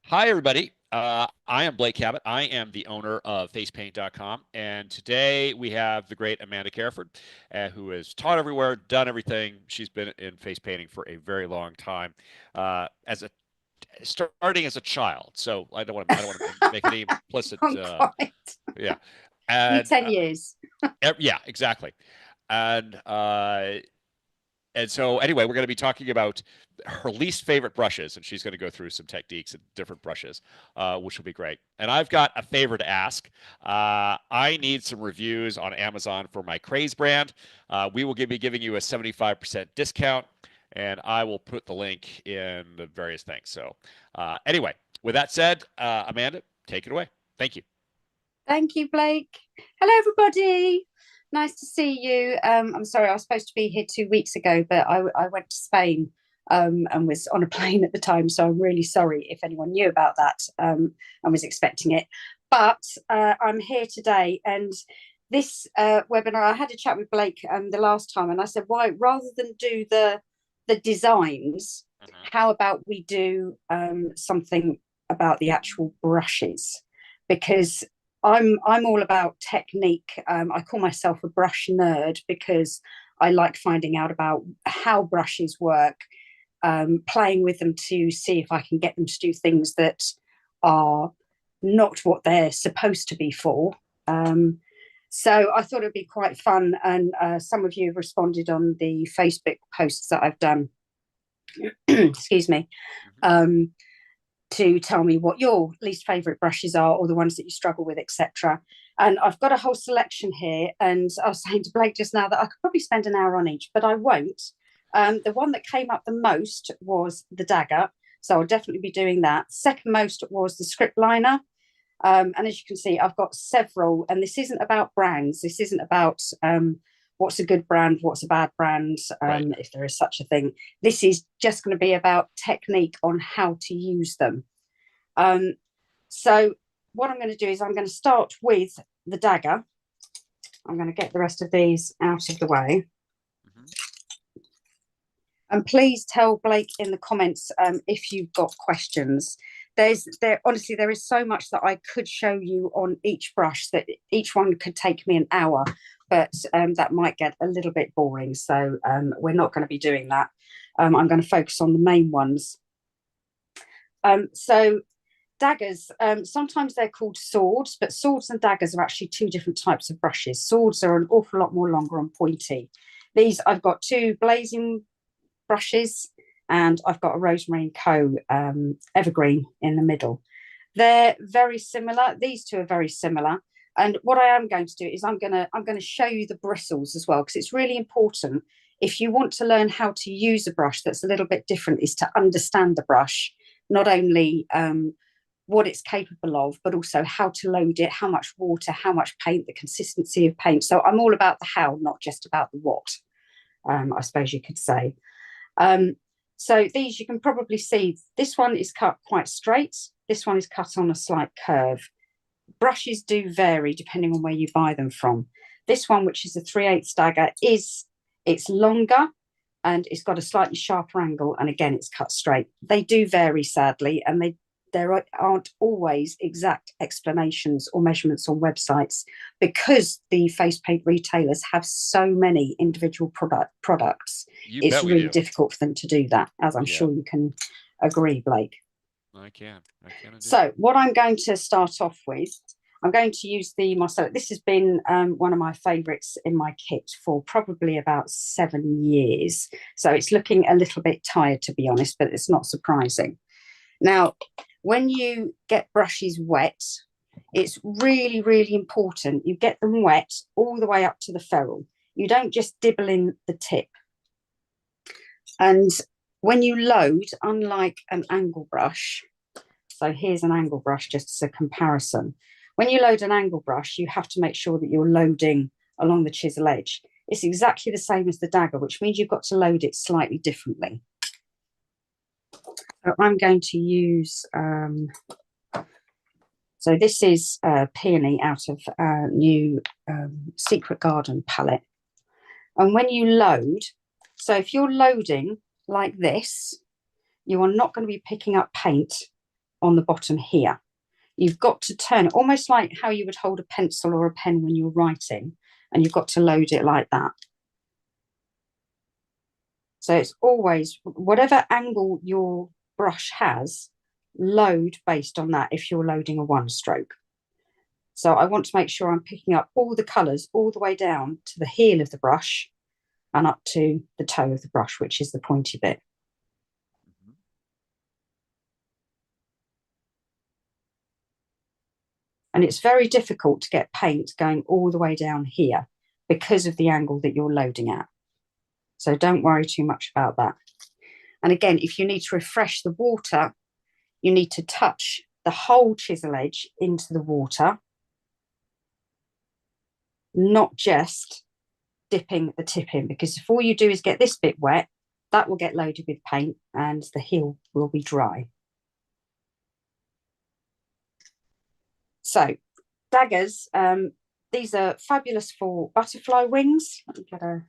Hi, everybody. I am Blake Cabot. I am the owner of facepaint.com. And today we have the great Amanda Careford, who has taught everywhere, done everything. She's been in face painting for a very long time, as a starting as a child. So I don't want to make any implicit, Not quite. yeah. You And 10 years. yeah, exactly. And and so, anyway, we're going to be talking about her least favorite brushes, and she's going to go through some techniques and different brushes, which will be great. And I've got a favor to ask. I need some reviews on Amazon for my Craze brand. We will be giving you a 75% discount, and I will put the link in the various things. So, anyway, with that said, Amanda, take it away. Thank you. Thank you, Blake. Hello, everybody. Nice to see you. I'm sorry, I was supposed to be here 2 weeks ago, but I went to Spain and was on a plane at the time. So I'm really sorry if anyone knew about that and was expecting it. But I'm here today. And this webinar, I had a chat with Blake the last time, and I said, why, rather than do the designs, Mhm. how about we do something about the actual brushes? Because I'm all about technique. I call myself a brush nerd because I like finding out about how brushes work, playing with them to see if I can get them to do things that are not what they're supposed to be for. So I thought it'd be quite fun, and some of you have responded on the Facebook posts that I've done. Excuse me. Mhm. Um, to tell me what your least favorite brushes are or the ones that you struggle with, etc. And I've got a whole selection here. And I was saying to Blake just now that I could probably spend an hour on each, but I won't. The one that came up the most was the dagger. So I'll definitely be doing that. Second most was the script liner. And as you can see, I've got several, and this isn't about brands. This isn't about what's a good brand, what's a bad brand, Right. if there is such a thing. This is just going to be about technique on how to use them. Um, so what I'm going to do is I'm going to start with the dagger. I'm going to get the rest of these out of the way. Mhm. And please tell Blake in the comments if you've got questions. Honestly, there is so much that I could show you on each brush that each one could take me an hour, but that might get a little bit boring. So we're not going to be doing that. I'm going to focus on the main ones. So daggers, sometimes they're called swords, but swords and daggers are actually two different types of brushes. Swords are an awful lot more longer and pointy. These, I've got two blazing brushes, and I've got a Rosemary & Co. Evergreen in the middle. They're very similar. These two are very similar. And what I am going to do is I'm going to show you the bristles as well, because it's really important if you want to learn how to use a brush that's a little bit different, is to understand the brush, not only what it's capable of, but also how to load it, how much water, how much paint, the consistency of paint. So I'm all about the how, not just about the what, I suppose you could say. Um, so these, you can probably see, this one is cut quite straight. This one is cut on a slight curve. Brushes do vary depending on where you buy them from. This one, which is a 3/8 dagger, it's longer and it's got a slightly sharper angle. And again, it's cut straight. They do vary, sadly, and there aren't always exact explanations or measurements on websites because the face paint retailers have so many individual products. You It's bet we really do. difficult for them to do that, as I'm Yeah, sure you can agree, Blake. I can. I can indeed. So what I'm going to start off with, I'm going to use the Marcella. This has been one of my favourites in my kit for probably about 7 years. So it's looking a little bit tired, to be honest, but it's not surprising. Now, when you get brushes wet, it's really, really important you get them wet all the way up to the ferrule. You don't just dibble in the tip. And when you load, unlike an angle brush, so here's an angle brush just as a comparison. When you load an angle brush, you have to make sure that you're loading along the chisel edge. It's exactly the same as the dagger, which means you've got to load it slightly differently. So I'm going to use, so this is Peony out of our new Secret Garden palette. And when you load, so if you're loading like this, you are not going to be picking up paint on the bottom here. You've got to turn it almost like how you would hold a pencil or a pen when you're writing, and you've got to load it like that. So it's always whatever angle your brush has, load based on that if you're loading a one stroke. So I want to make sure I'm picking up all the colours all the way down to the heel of the brush and up to the toe of the brush, which is the pointy bit. And it's very difficult to get paint going all the way down here because of the angle that you're loading at. So don't worry too much about that. And again, if you need to refresh the water, you need to touch the whole chisel edge into the water, not just dipping the tip in, because if all you do is get this bit wet, that will get loaded with paint and the heel will be dry. So daggers, these are fabulous for butterfly wings. Let me get a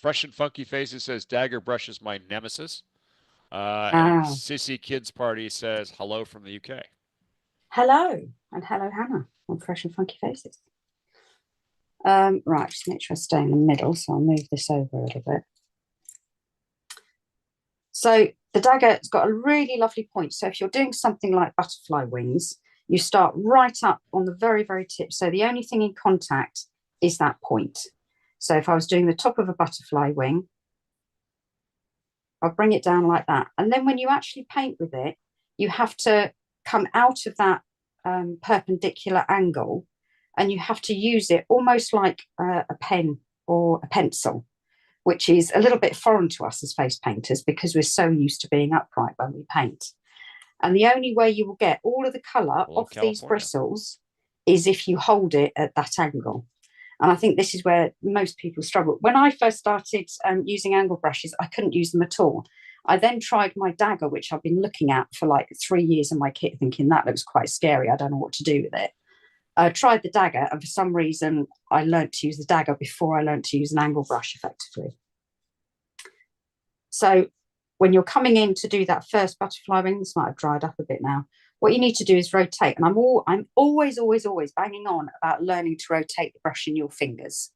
Fresh and Funky Faces says dagger brush is my nemesis. And Sissy Kids Party says hello from the UK. Hello, and hello Hannah on Fresh and Funky Faces. Right, just make sure I stay in the middle, so I'll move this over a little bit. So the dagger's got a really lovely point. So if you're doing something like butterfly wings, you start right up on the very, very tip. So the only thing in contact is that point. So if I was doing the top of a butterfly wing, I'll bring it down like that. And then when you actually paint with it, you have to come out of that perpendicular angle, and you have to use it almost like a pen or a pencil, which is a little bit foreign to us as face painters because we're so used to being upright when we paint. And the only way you will get all of the colour off these bristles is if you hold it at that angle. And I think this is where most people struggle. When I first started using angle brushes, I couldn't use them at all. I then tried my dagger, which I've been looking at for like 3 years in my kit, thinking that looks quite scary. I don't know what to do with it. I tried the dagger, and for some reason, I learned to use the dagger before I learned to use an angle brush effectively. So when you're coming in to do that first butterfly wing, this might have dried up a bit now. What you need to do is rotate. And I'm always banging on about learning to rotate the brush in your fingers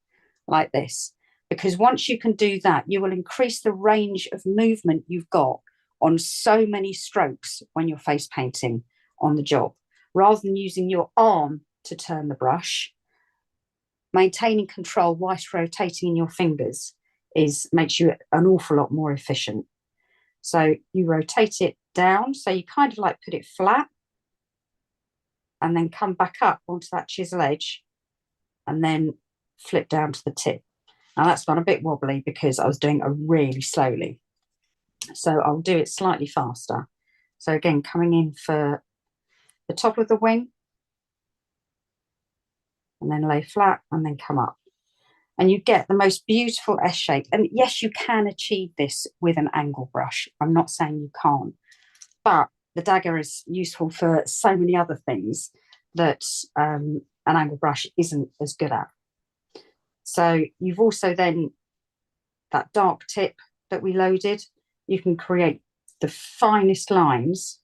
like this. Because once you can do that, you will increase the range of movement you've got on so many strokes when you're face painting on the job. Rather than using your arm to turn the brush, maintaining control whilst rotating in your fingers makes you an awful lot more efficient. So you rotate it down, so you kind of like put it flat and then come back up onto that chisel edge and then flip down to the tip. Now that's gone a bit wobbly because I was doing it really slowly. So I'll do it slightly faster. So again, coming in for the top of the wing and then lay flat and then come up. And you get the most beautiful S shape. And yes, you can achieve this with an angle brush. I'm not saying you can't, but the dagger is useful for so many other things that an angle brush isn't as good at. So you've also then, that dark tip that we loaded, you can create the finest lines.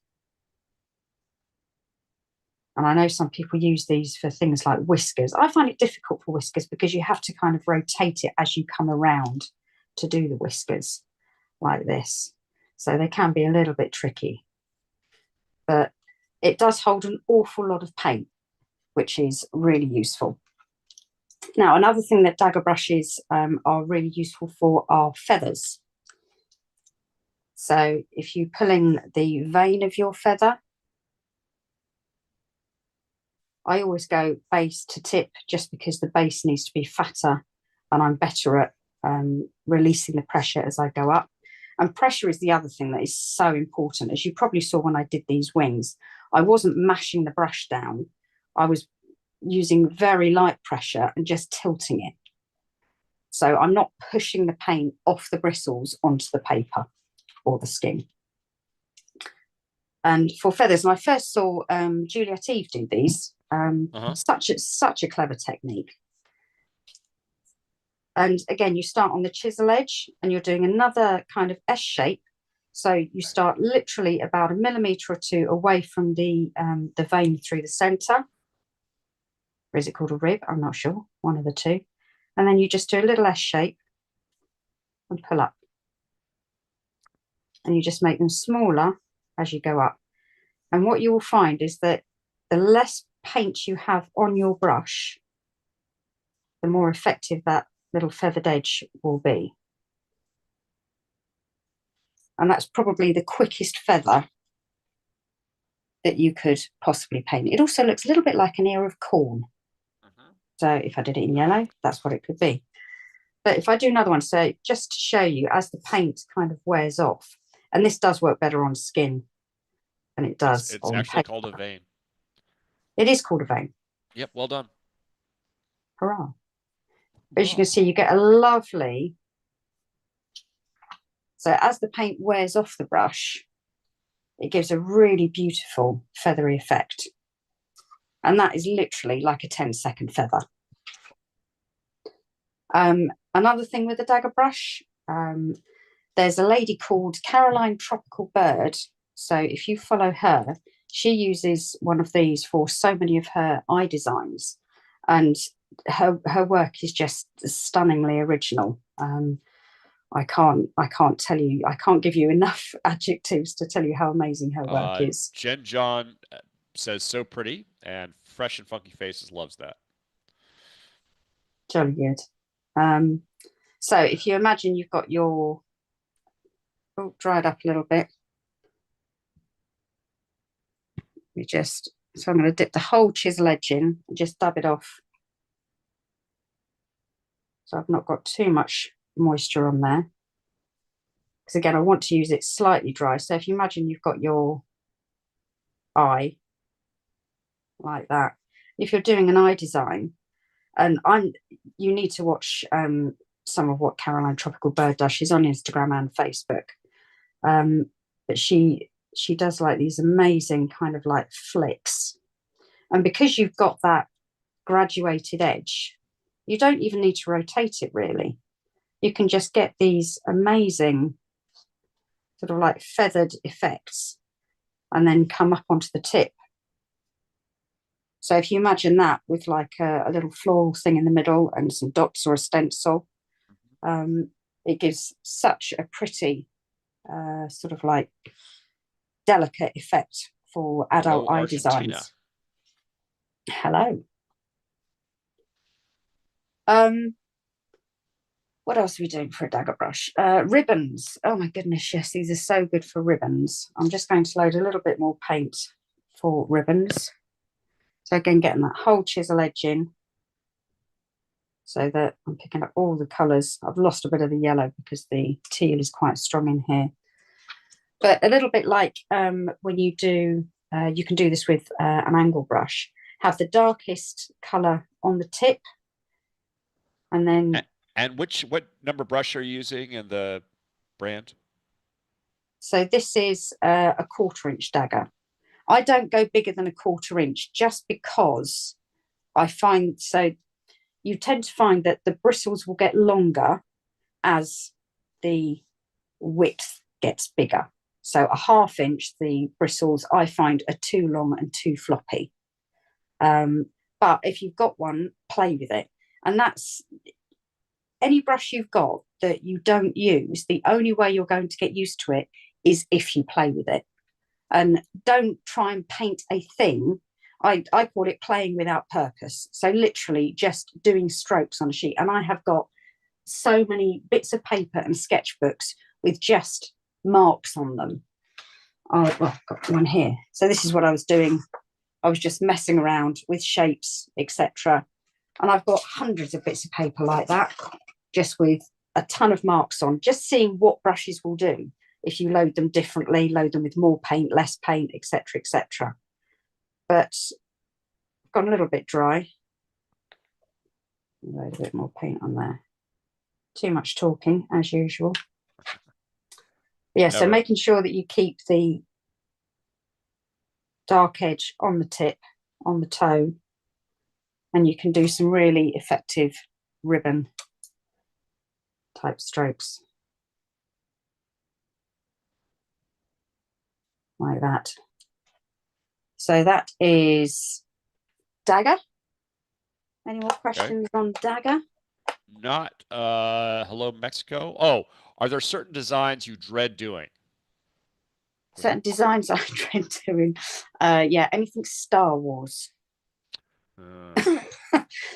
And I know some people use these for things like whiskers. I find it difficult for whiskers because you have to kind of rotate it as you come around to do the whiskers like this. So they can be a little bit tricky. But it does hold an awful lot of paint, which is really useful. Now, another thing that dagger brushes are really useful for are feathers. So if you pull in the vein of your feather, I always go base to tip just because the base needs to be fatter and I'm better at releasing the pressure as I go up. And pressure is the other thing that is so important. As you probably saw when I did these wings, I wasn't mashing the brush down. I was using very light pressure and just tilting it. So I'm not pushing the paint off the bristles onto the paper or the skin. And for feathers, and I first saw Juliet Eve do these. Such a clever technique. And again, you start on the chisel edge and you're doing another kind of S shape. So you start literally about 1 millimeter or 2 away from the vein through the center. Or is it called a rib? I'm not sure. One of the two. And then you just do a little S shape and pull up. And you just make them smaller as you go up. And what you will find is that the less paint you have on your brush, the more effective that little feathered edge will be. And that's probably the quickest feather that you could possibly paint. It also looks a little bit like an ear of corn. So if I did it in yellow, that's what it could be. But if I do another one, so just to show you as the paint kind of wears off, and this does work better on skin than it does It's on actually paper. called a vein. It is called a vein. Yep, well done. Hurrah. As you can see, you get a lovely, so as the paint wears off the brush, it gives a really beautiful feathery effect. And that is literally like a 10-second feather. Another thing with the dagger brush, there's a lady called Caroline Tropical Bird. So if you follow her, she uses one of these for so many of her eye designs. And her work is just stunningly original. I can't tell you, I can't give you enough adjectives to tell you how amazing her work is. Jen John says so pretty, and Fresh and Funky Faces loves that. Jolly good. So if you imagine you've got your, oh, dried up a little bit. So I'm going to dip the whole chisel edge in and just dab it off. So I've not got too much moisture on there. Because again, I want to use it slightly dry. So if you imagine you've got your eye like that. If you're doing an eye design, and you need to watch some of what Caroline Tropical Bird does. She's on Instagram and Facebook. But she does like these amazing kind of like flicks. And because you've got that graduated edge, you don't even need to rotate it really. You can just get these amazing sort of like feathered effects and then come up onto the tip. So if you imagine that with like a little floral thing in the middle and some dots or a stencil, it gives such a pretty sort of like delicate effect for adult eye designs. Hello. What else are we doing for a dagger brush? Ribbons. Oh my goodness, yes, these are so good for ribbons. I'm just going to load a little bit more paint for ribbons. So again, getting that whole chisel edge in so that I'm picking up all the colours. I've lost a bit of the yellow because the teal is quite strong in here. But a little bit like when you do, you can do this with an angle brush. Have the darkest colour on the tip. And then... And what number brush are you using in the brand? So this is a 1/4 inch dagger. I don't go bigger than a 1/4 inch just because I find, so you tend to find that the bristles will get longer as the width gets bigger. So a 1/2 inch, the bristles I find are too long and too floppy. But if you've got one, play with it. And that's any brush you've got that you don't use, the only way you're going to get used to it is if you play with it. And don't try and paint a thing. I call it playing without purpose. So literally just doing strokes on a sheet. And I have got so many bits of paper and sketchbooks with just marks on them. Oh, well, I've got one here. So this is what I was doing. I was just messing around with shapes, etc. And I've got hundreds of bits of paper like that, just with a ton of marks on, just seeing what brushes will do. If you load them differently, load them with more paint, less paint, etc., etc. But I've gone a little bit dry. Load a bit more paint on there. Too much talking, as usual. Yeah, so making sure that you keep the dark edge on the tip, on the toe, and you can do some really effective ribbon type strokes. Like that. So that is dagger. Any more questions on dagger? Not hello Mexico. Oh, are there certain designs you dread doing? Certain designs I dread doing. Yeah, anything Star Wars.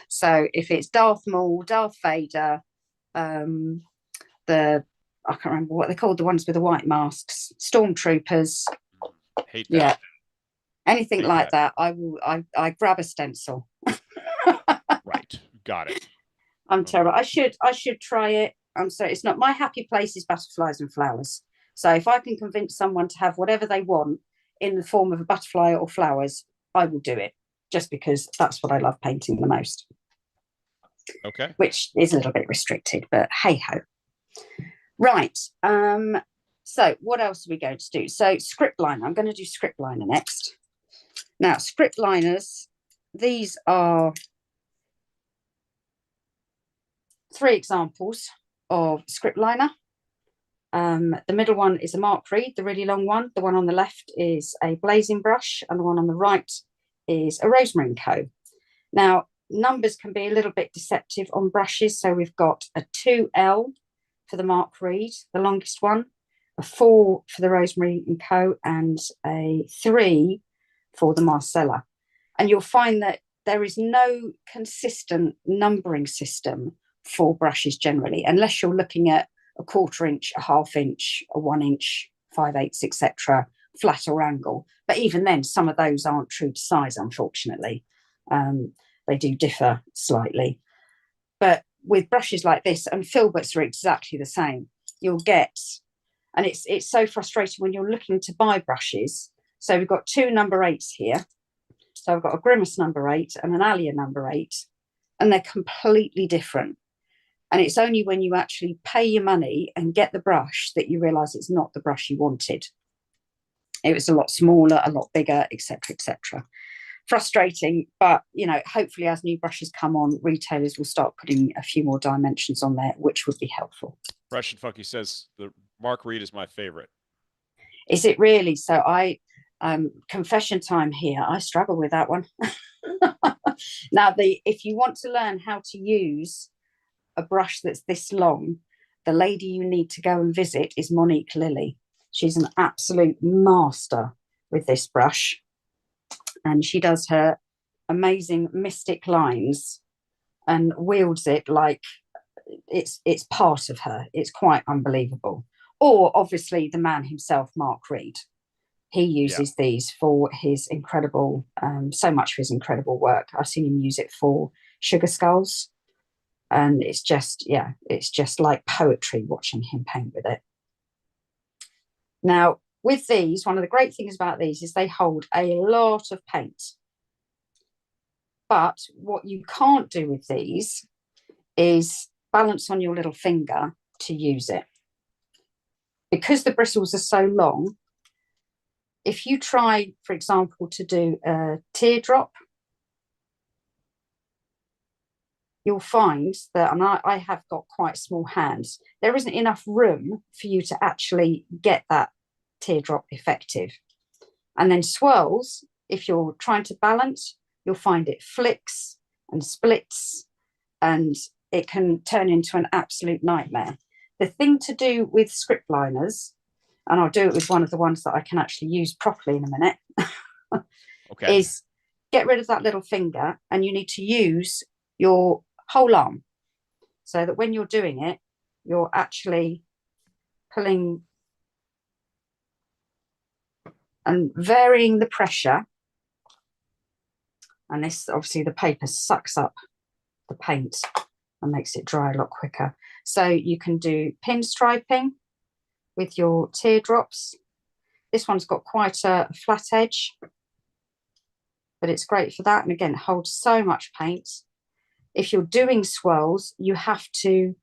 So if it's Darth Maul, Darth Vader, the I can't remember what they're called, the ones with the white masks, stormtroopers. Hate that. Yeah, anything Hate like that. I will. I grab a stencil. Right, got it. I'm terrible. I should try it. I'm sorry. It's not my happy place is butterflies and flowers. So if I can convince someone to have whatever they want in the form of a butterfly or flowers, I will do it. Just because that's what I love painting the most. Okay. Which is a little bit restricted, but hey ho. Right. So what else are we going to do? So script liner. I'm going to do script liner next. Now, script liners, these are 3 examples of script liner. The middle one is a Mark Reed, the really long one. The one on the left is a blazing brush, and the one on the right is a Rosemary & Co. Now, numbers can be a little bit deceptive on brushes. So we've got a 2L for the Mark Reed, the longest one, a 4 for the Rosemary & Co, and a 3 for the Marcella. And you'll find that there is no consistent numbering system for brushes generally, unless you're looking at a 1/4 inch, a 1/2 inch, a 1 inch, 5/8, etc., flat or angle. But even then, some of those aren't true to size, unfortunately. They do differ slightly. But with brushes like this, and Filberts are exactly the same, you'll get, and it's so frustrating when you're looking to buy brushes. So we've got 2 number 8s here. So I've got a Grimace number 8 and an Alia number 8, and they're completely different. And it's only when you actually pay your money and get the brush that you realise it's not the brush you wanted. It was a lot smaller, a lot bigger, etc., etc. Frustrating, but hopefully as new brushes come on, retailers will start putting a few more dimensions on there, which would be helpful. Fresh and Funky says the Mark Reed is my favorite. Is it really? So confession time here. I struggle with that one. Now, if you want to learn how to use a brush that's this long, the lady you need to go and visit is Monique Lilly. She's an absolute master with this brush, and she does her amazing mystic lines and wields it like it's part of her. It's quite unbelievable. Or obviously the man himself, Mark Reed. He uses these for his incredible, so much for his incredible work. I've seen him use it for sugar skulls, and it's just like poetry watching him paint with it. Now, with these, one of the great things about these is they hold a lot of paint. But what you can't do with these is balance on your little finger to use it. Because the bristles are so long, if you try, for example, to do a teardrop, you'll find that, and I have got quite small hands, there isn't enough room for you to actually get that teardrop effective. And then swirls, if you're trying to balance, you'll find it flicks and splits, and it can turn into an absolute nightmare. The thing to do with script liners, and I'll do it with one of the ones that I can actually use properly in a minute, Okay. is get rid of that little finger, and you need to use your whole arm so that when you're doing it, you're actually pulling and varying the pressure. And this, obviously, the paper sucks up the paint and makes it dry a lot quicker. So you can do pinstriping with your teardrops. This one's got quite a flat edge, but it's great for that. And again, it holds so much paint. If you're doing swirls, you have to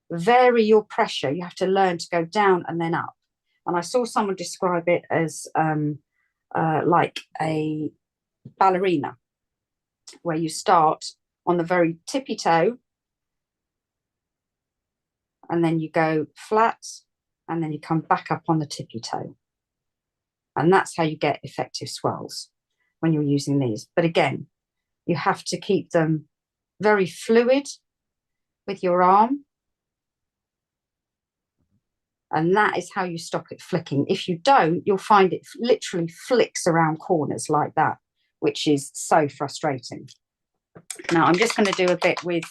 vary your pressure. You have to learn to go down and then up. And I saw someone describe it as like a ballerina, where you start on the very tippy toe and then you go flat, and then you come back up on the tippy toe. And that's how you get effective swirls when you're using these. But again, you have to keep them very fluid with your arm. And that is how you stop it flicking. If you don't, you'll find it literally flicks around corners like that, which is so frustrating. Now, I'm just going to do a bit with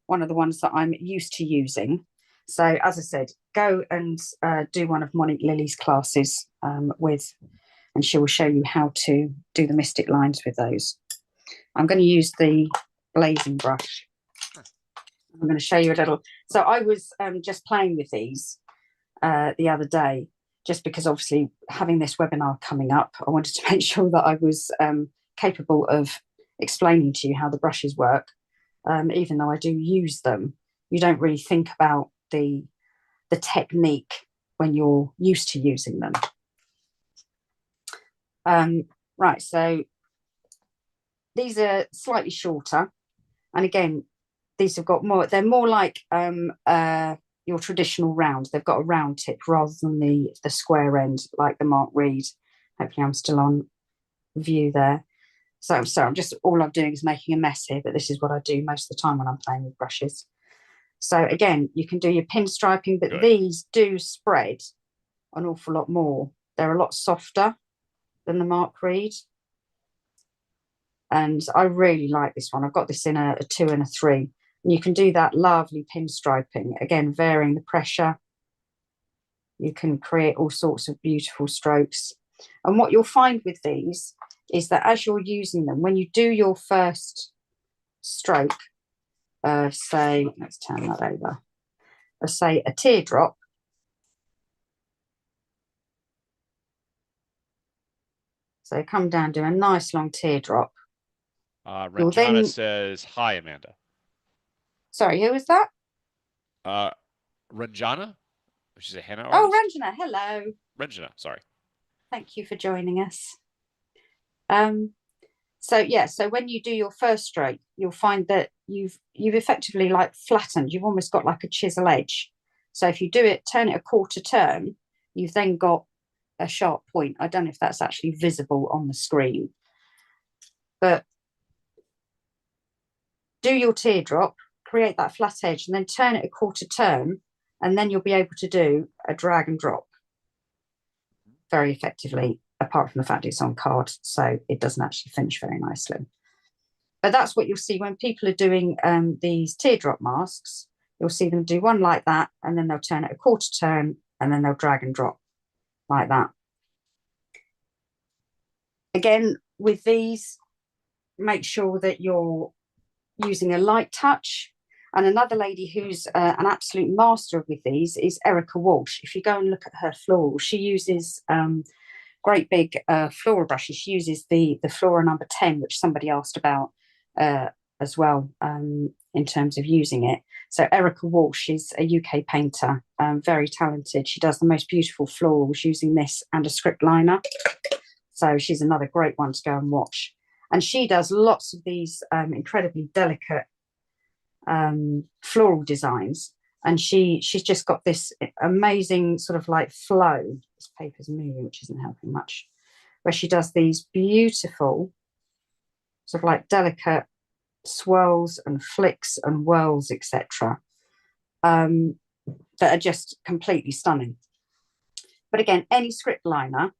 one of the ones that I'm used to using. So, as I said, go and do one of Monique Lily's classes with, and she will show you how to do the mystic lines with those. I'm going to use the blazing brush. I'm going to show you a little. So I was just playing with these the other day, just because obviously having this webinar coming up, I wanted to make sure that I was capable of explaining to you how the brushes work. Even though I do use them, you don't really think about the technique when you're used to using them. Right, so these are slightly shorter, and again, these have got more. They're more like your traditional round. They've got a round tip rather than the square end like the Mark Reed. Hopefully, I'm still on view there. So I'm just, all I'm doing is making a mess here, but this is what I do most of the time when I'm playing with brushes. So again, you can do your pinstriping, but Good. These do spread an awful lot more. They're a lot softer than the Mark Reed. And I really like this one. I've got this in a 2 and a 3. And you can do that lovely pinstriping, again, varying the pressure. You can create all sorts of beautiful strokes. And what you'll find with these is that as you're using them, when you do your first stroke, say, let's turn that over, say a teardrop, so come down, do a nice long teardrop. Ranjana says, hi, Amanda. Sorry, who was that? Ranjana? She's a henna artist? Oh, Ranjana, hello. Ranjana, sorry. Thank you for joining us. So yeah, so when you do your first stroke, you'll find that you've effectively like flattened, you've almost got like a chisel edge. So if you do it, turn it a quarter turn, you've then got a sharp point. I don't know if that's actually visible on the screen, but do your teardrop, create that flat edge, and then turn it a quarter turn, and then you'll be able to do a drag and drop very effectively, apart from the fact it's on card, so it doesn't actually finish very nicely. But that's what you'll see when people are doing these teardrop masks. You'll see them do one like that, and then they'll turn it a quarter turn, and then they'll drag and drop like that. Again, with these, make sure that you're using a light touch. And another lady who's an absolute master with these is Erica Walsh. If you go and look at her floral, she uses great big floral brushes. She uses the Flora number 10, which somebody asked about as well in terms of using it. So Erica Walsh is a UK painter, very talented. She does the most beautiful florals using this and a script liner. So she's another great one to go and watch. And she does lots of these incredibly delicate floral designs. And she's just got this amazing sort of like flow. This paper's moving, which isn't helping much. Where she does these beautiful sort of like delicate swirls and flicks and whirls, etc. That are just completely stunning. But again, any script liner,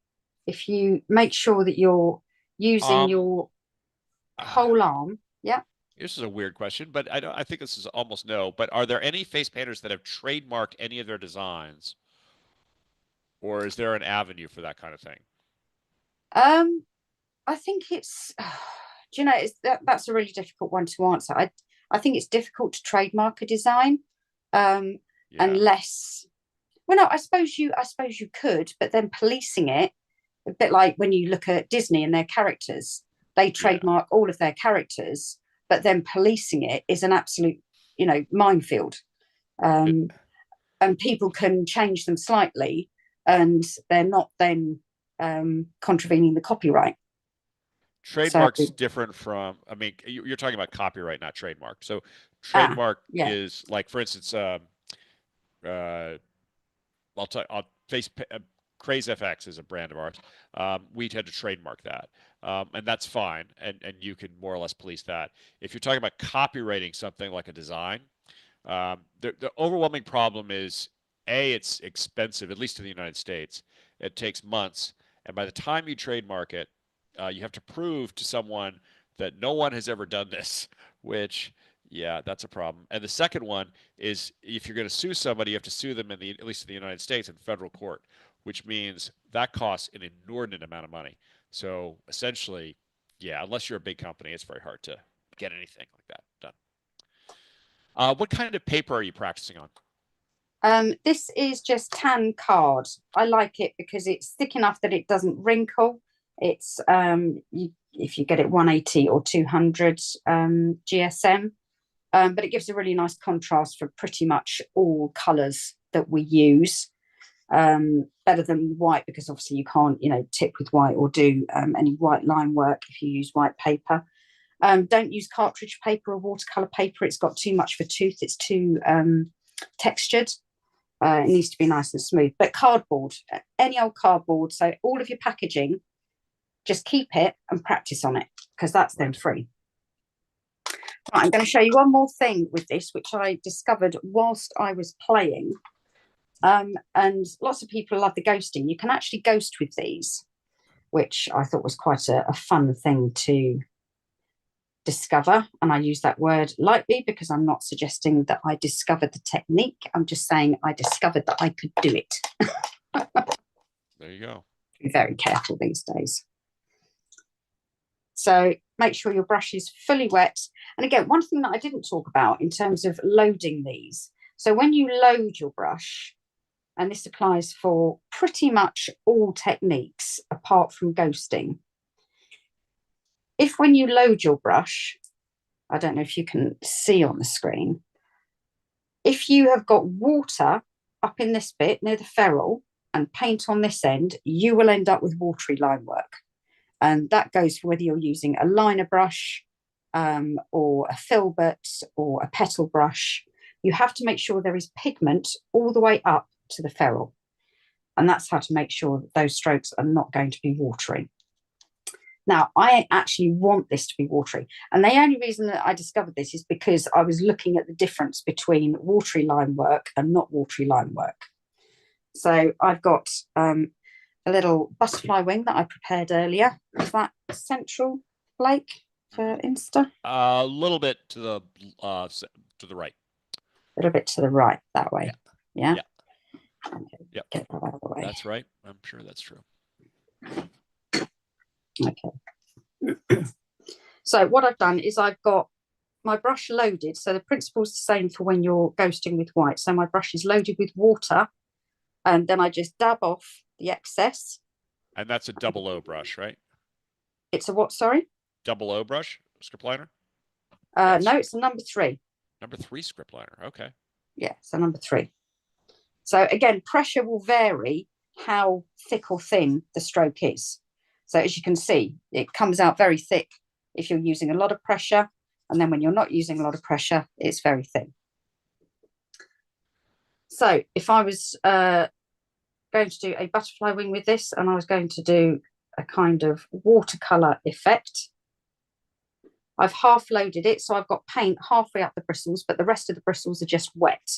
if you make sure that you're using your whole arm, yeah. This is a weird question, but I think this is almost no. But are there any face painters that have trademarked any of their designs, or is there an avenue for that kind of thing? I think it's. Do you know? That's a really difficult one to answer. I think it's difficult to trademark a design, unless. Well, no, I suppose you could, but then policing it, a bit like when you look at Disney and their characters, they trademark all of their characters, but then policing it is an absolute, minefield. And people can change them slightly, and they're not then contravening the copyright. Trademark's different from, I mean, you're talking about copyright, not trademark. So trademark is like, for instance, I'll tell face Craze FX is a brand of ours. We tend to trademark that, and that's fine, and you can more or less police that. If you're talking about copywriting something like a design, the overwhelming problem is A, it's expensive, at least in the United States. It takes months, and by the time you trademark it, you have to prove to someone that no one has ever done this, which, yeah, that's a problem. And the second one is if you're going to sue somebody, you have to sue them at least in the United States, in federal court, which means that costs an inordinate amount of money. So essentially, yeah, unless you're a big company, it's very hard to get anything like that done. What kind of paper are you practicing on? This is just tan card. I like it because it's thick enough that it doesn't wrinkle. It's if you get it 180 or 200 GSM, but it gives a really nice contrast for pretty much all colours that we use. Better than white because obviously you can't, tip with white or do any white line work if you use white paper. Don't use cartridge paper or watercolour paper. It's got too much of a tooth. It's too textured. It needs to be nice and smooth. But cardboard, any old cardboard. So all of your packaging, just keep it and practice on it because that's then free. Right, I'm going to show you one more thing with this, which I discovered whilst I was playing. And lots of people love the ghosting. You can actually ghost with these, which I thought was quite a fun thing to discover. And I use that word lightly because I'm not suggesting that I discovered the technique. I'm just saying I discovered that I could do it. There you go. Be very careful these days. So make sure your brush is fully wet. And again, one thing that I didn't talk about in terms of loading these. So when you load your brush, and this applies for pretty much all techniques apart from ghosting. If when you load your brush, I don't know if you can see on the screen, if you have got water up in this bit near the ferrule and paint on this end, you will end up with watery line work. And that goes for whether you're using a liner brush or a filbert or a petal brush. You have to make sure there is pigment all the way up to the ferrule. And that's how to make sure that those strokes are not going to be watery. Now, I actually want this to be watery. And the only reason that I discovered this is because I was looking at the difference between watery line work and not watery line work. So I've got a little butterfly wing that I prepared earlier. Is that central, Blake, for Insta? A little bit to the right. A little bit to the right, that way. Yeah? Yeah. Okay, yep. Get that out of the way. That's right. I'm sure that's true. Okay. So what I've done is I've got my brush loaded. So the principle is the same for when you're ghosting with white. So my brush is loaded with water and then I just dab off the excess. And that's a double O brush, right? It's a what, sorry? Double O brush, script liner? Yes. No, it's a number 3. Number 3 script liner, okay. Yeah, so number 3. So again, pressure will vary how thick or thin the stroke is. So as you can see, it comes out very thick if you're using a lot of pressure. And then when you're not using a lot of pressure, it's very thin. So if I was going to do a butterfly wing with this and I was going to do a kind of watercolor effect, I've half loaded it. So I've got paint halfway up the bristles, but the rest of the bristles are just wet.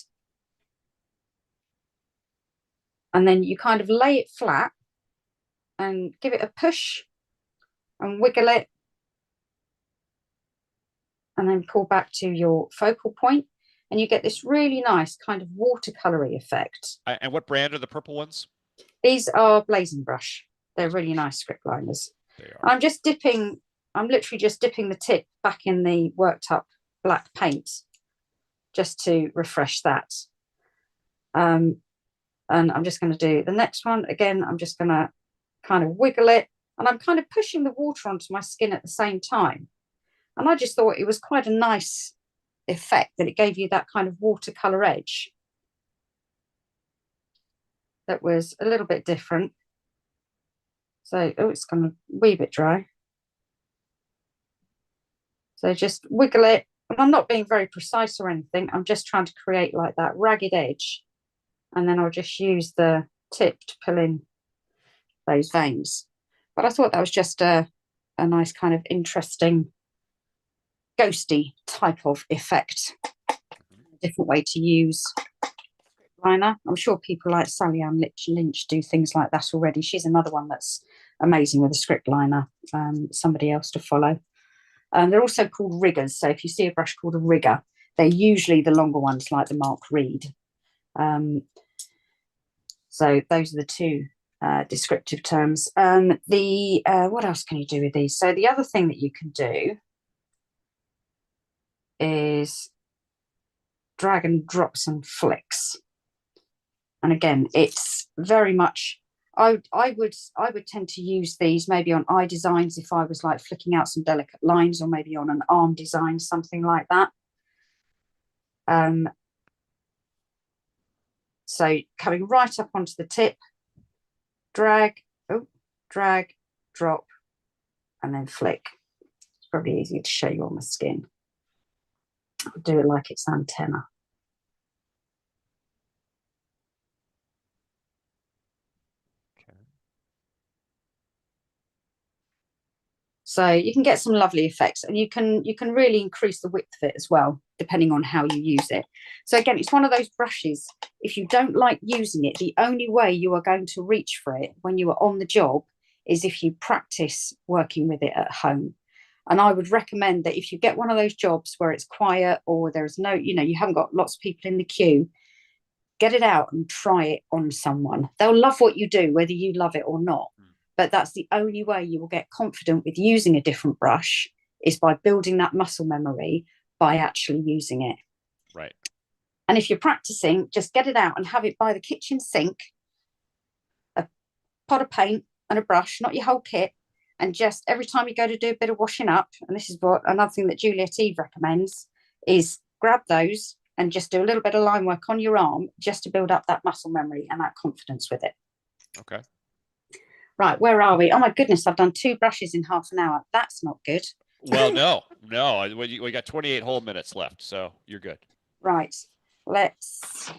And then you kind of lay it flat and give it a push and wiggle it. And then pull back to your focal point and you get this really nice kind of watercolory effect. And what brand are the purple ones? These are Blazing Brush. They're really nice script liners. They are. I'm literally just dipping the tip back in the worked up black paint just to refresh that. And I'm just going to do the next one. Again, I'm just going to kind of wiggle it and I'm kind of pushing the water onto my skin at the same time. And I just thought it was quite a nice effect that it gave you that kind of watercolor edge that was a little bit different. So, oh, it's gone a wee bit dry. So just wiggle it. And I'm not being very precise or anything. I'm just trying to create like that ragged edge and then I'll just use the tip to pull in those veins. But I thought that was just a nice kind of interesting ghosty type of effect. A different way to use liner. I'm sure people like Sally Ann Lynch do things like that already. She's another one that's amazing with a script liner, somebody else to follow. They're also called riggers. So if you see a brush called a rigger, they're usually the longer ones like the Mark Reed. So those are the two descriptive terms. What else can you do with these? So the other thing that you can do is drag and drop some flicks. And again, it's very much, I would tend to use these maybe on eye designs if I was like flicking out some delicate lines, or maybe on an arm design, something like that. So coming right up onto the tip, drag, drop, and then flick. It's probably easier to show you on my skin. I'll do it like it's antenna. So you can get some lovely effects, and you can really increase the width of it as well, depending on how you use it. So again, it's one of those brushes, if you don't like using it, the only way you are going to reach for it when you are on the job is if you practice working with it at home. And I would recommend that if you get one of those jobs where it's quiet, or there's no, you haven't got lots of people in the queue, get it out and try it on someone. They'll love what you do, whether you love it or not. But that's the only way you will get confident with using a different brush, is by building that muscle memory by actually using it. Right. And if you're practicing, just get it out and have it by the kitchen sink, a pot of paint and a brush, not your whole kit. And just every time you go to do a bit of washing up, and this is what another thing that Juliet Eve recommends, is grab those and just do a little bit of line work on your arm, just to build up that muscle memory and that confidence with it. Okay. Right, where are we? Oh my goodness, I've done 2 brushes in half an hour. That's not good. Well, no. We got 28 whole minutes left, so you're good. Right, let's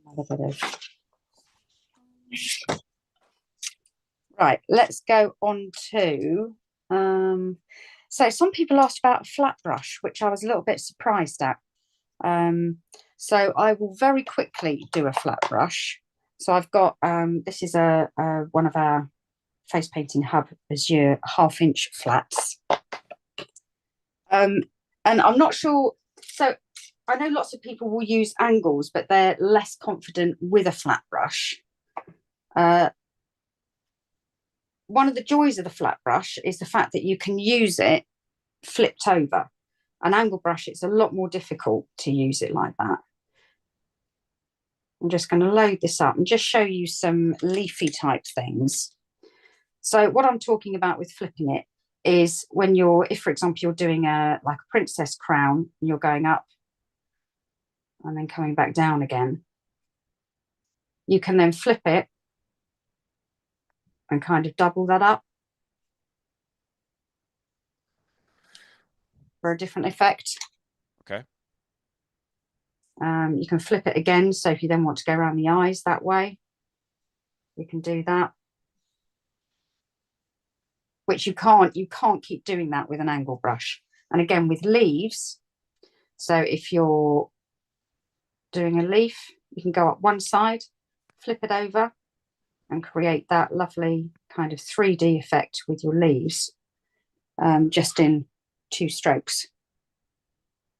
another bit of. Right, let's go on to. So some people asked about a flat brush, which I was a little bit surprised at. So I will very quickly do a flat brush. So I've got, this is one of our Face Painting Hub Azure 1/2-inch flats. And I'm not sure, so I know lots of people will use angles, but they're less confident with a flat brush. One of the joys of the flat brush is the fact that you can use it flipped over. An angle brush, it's a lot more difficult to use it like that. I'm just going to load this up and just show you some leafy type things. So what I'm talking about with flipping it is when if for example, you're doing like a princess crown, and you're going up and then coming back down again, you can then flip it and kind of double that up for a different effect. Okay. You can flip it again. So if you then want to go around the eyes that way, you can do that. Which you can't keep doing that with an angle brush. And again, with leaves, so if you're doing a leaf, you can go up one side, flip it over, and create that lovely kind of 3D effect with your leaves, just in 2 strokes.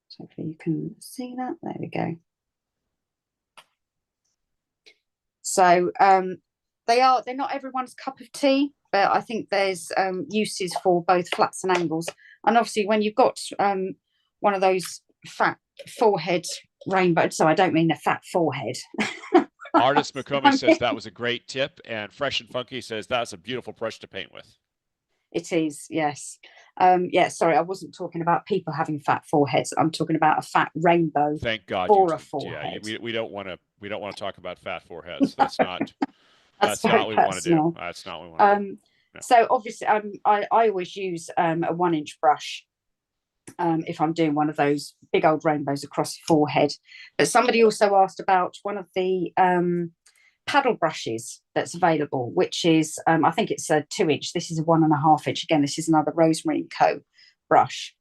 So hopefully you can see that. There we go. So they're not everyone's cup of tea, but I think there's uses for both flats and angles. And obviously when you've got one of those fat forehead rainbow, so I don't mean a fat forehead. Artist McCombie says that was a great tip, and Fresh and Funky says that's a beautiful brush to paint with. It is, yes. Yeah, sorry, I wasn't talking about people having fat foreheads. I'm talking about a fat rainbow. Thank God. For a forehead. Yeah, we don't want to talk about fat foreheads. That's not. That's not what we want to do. That's not what we want to do. No. So obviously, I always use a 1-inch brush if I'm doing one of those big old rainbows across the forehead. But somebody also asked about one of the paddle brushes that's available, which is, I think it's a 2-inch. This is a 1.5-inch. Again, this is another Rosemary & Co. brush.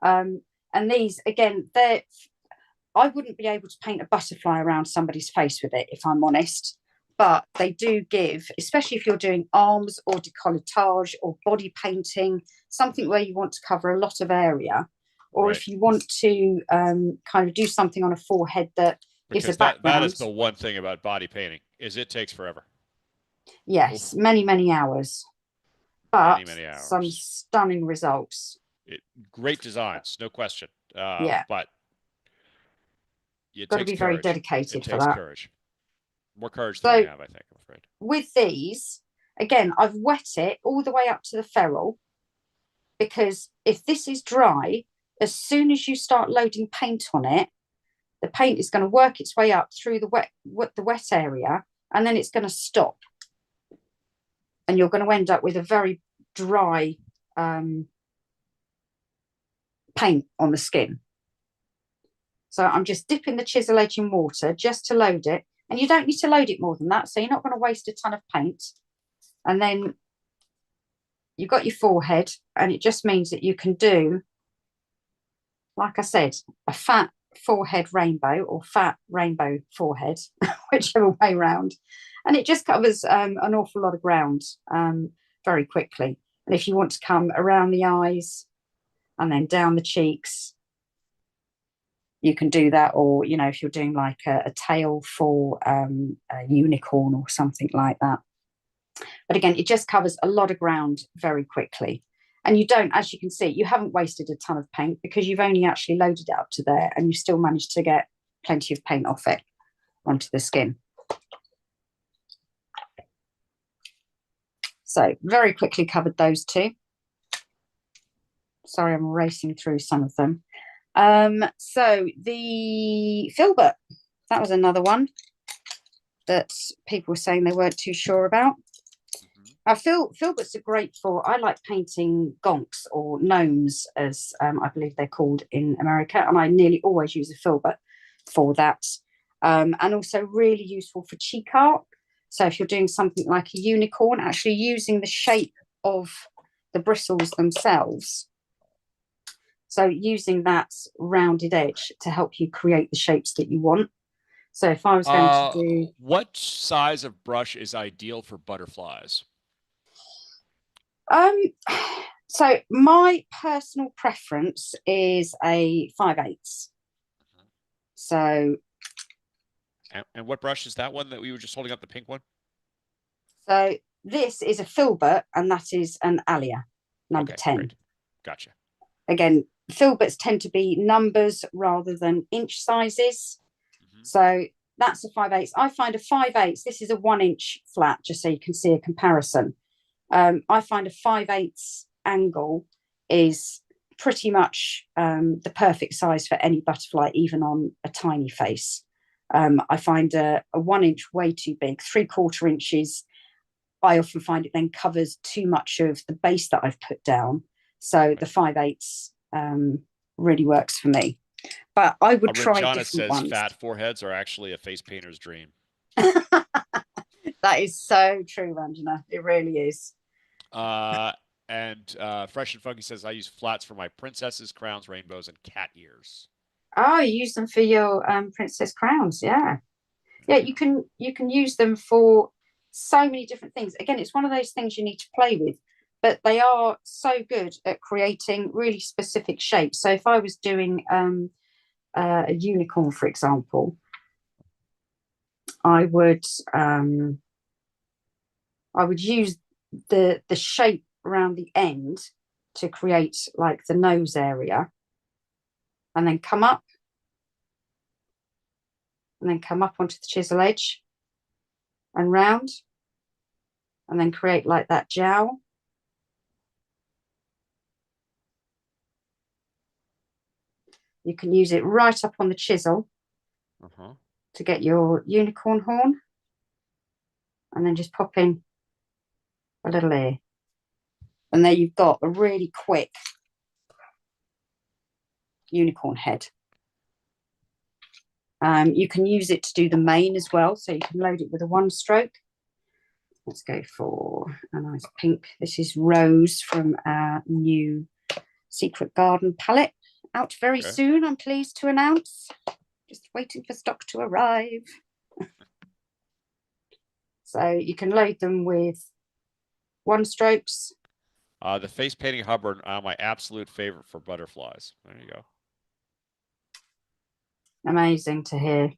And these, again, I wouldn't be able to paint a butterfly around somebody's face with it, if I'm honest. But they do give, especially if you're doing arms or decolletage or body painting, something where you want to cover a lot of area, or Right. if you want to kind of do something on a forehead that gives a Because that background. is the one thing about body painting is it takes forever. Yes, Oof, many hours, but many some hours. stunning results. It, great designs, no question. Yeah, But it got to takes be very courage. It dedicated for takes that. courage. More courage than I So have, I think, I'm afraid. with these, again, I've wet it all the way up to the ferrule, because if this is dry, as soon as you start loading paint on it, the paint is going to work its way up through the wet area, and then it's going to stop, and you're going to end up with a very dry paint on the skin. So I'm just dipping the chisel edge in water just to load it, and you don't need to load it more than that, so you're not going to waste a ton of paint. And then you've got your forehead, and it just means that you can do, like I said, a fat forehead rainbow or fat rainbow forehead, whichever way round. And it just covers an awful lot of ground very quickly. And if you want to come around the eyes and then down the cheeks, you can do that. Or, you know, if you're doing like a tail for a unicorn or something like that. But again, it just covers a lot of ground very quickly. And you don't, as you can see, you haven't wasted a ton of paint, because you've only actually loaded it up to there, and you still managed to get plenty of paint off it onto the skin. So very quickly covered those two. Sorry, I'm racing through some of them. So the Filbert, that was another one that people were saying they weren't too sure about. Filberts are great for, I like painting gonks or gnomes, as I believe they're called in America, and I nearly always use a filbert for that. And also really useful for cheek art. So if you're doing something like a unicorn, actually using the shape of the bristles themselves. So using that rounded edge to help you create the shapes that you want. So if I was going to do... What size of brush is ideal for butterflies? So my personal preference is a 5/8. So... And what brush is that one that we were just holding up, the pink one? So this is a Filbert, and that is an Alia, number 10. Great. Gotcha. Again, Filberts tend to be numbers rather than inch sizes. So that's a 5/8. I find a 5/8, this is a 1-inch flat, just so you can see a comparison. I find a 5/8 angle is pretty much the perfect size for any butterfly, even on a tiny face. I find a 1-inch way too big. 3/4 inches, I often find it then covers too much of the base that I've put down. So the 5/8 really works for me. But I would try Ranjana different says ones. fat foreheads are actually a face painter's dream. That is so true, Ranjana. It really is. And Fresh and Funky says I use flats for my princesses, crowns, rainbows, and cat ears. Oh, you use them for your princess crowns, yeah. Yeah, you can use them for so many different things. Again, it's one of those things you need to play with, but they are so good at creating really specific shapes. So if I was doing a unicorn, for example, I would use the shape around the end to create like the nose area, and then come up onto the chisel edge and round, and then create like that jowl. You can use it right up on the chisel to get your unicorn horn, and then just pop in a little ear. And there you've got a really quick unicorn head. You can use it to do the mane as well, so you can load it with a one stroke. Let's go for a nice pink. This is Rose from our new Secret Garden palette, out very soon, I'm pleased to announce. Just waiting for stock to arrive. So you can load them with one strokes. The face painting hub are my absolute favorite for butterflies. There you go. Amazing to hear.